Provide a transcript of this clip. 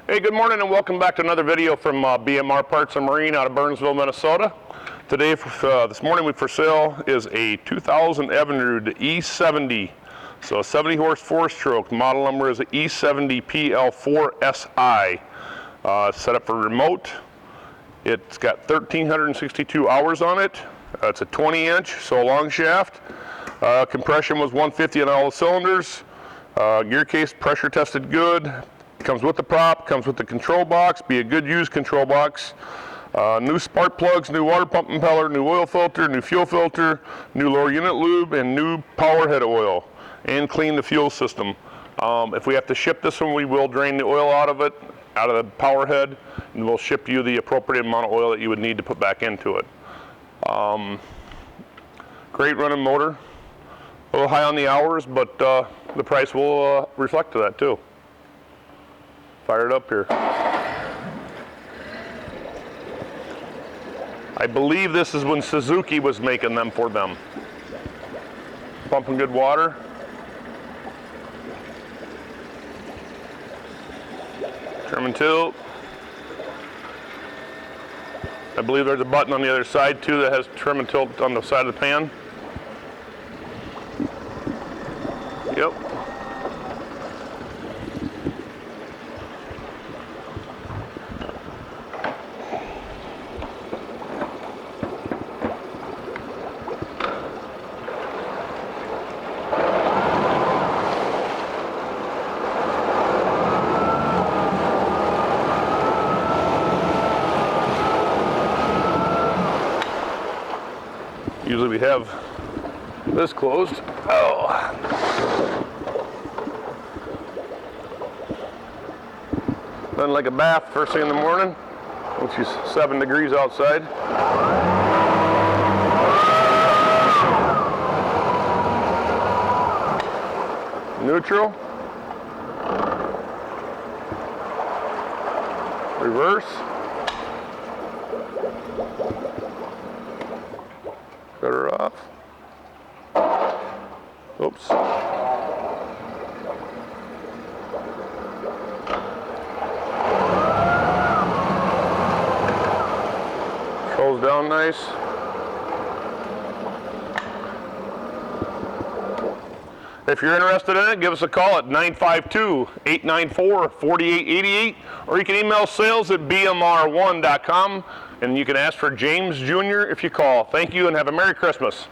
Hey, good morning and welcome back to another video from BMR Parts and Marine out of Burnsville, Minnesota. Today, this morning for sale is a 2000 Evinrude E70. So a 70 horse 4-stroke. Model number is E70PL4SI. Set up for remote. It's got 1,362 hours on it. It's a 20-inch, so a long shaft. Compression was 150 on all the cylinders. Gear case pressure tested good. Comes with the prop, comes with the control box, be a good used control box. New spark plugs, new water pump impeller, new oil filter, new fuel filter, new lower unit lube, and new power head oil. And clean the fuel system. If we have to ship this one, we will drain the oil out of it, out of the power head, and we'll ship you the appropriate amount of oil that you would need to put back into it. Great running motor. A little high on the hours, but the price will reflect to that too. Fire it up here. I believe this is when Suzuki was making them for them. Pumping good water. Trim and tilt. I believe there's a button on the other side too that has trim and tilt on the side of the pan. Yep. Usually we have this closed. Oh. Nothing like a bath first thing in the morning, which is 7 degrees outside. Neutral. Reverse. Cut her off. Oops. Controls down nice. If you're interested in it, give us a call at 952-894-4888, or you can email sales@bmr1.com, and you can ask for James Jr. if you call. Thank you and have a Merry Christmas.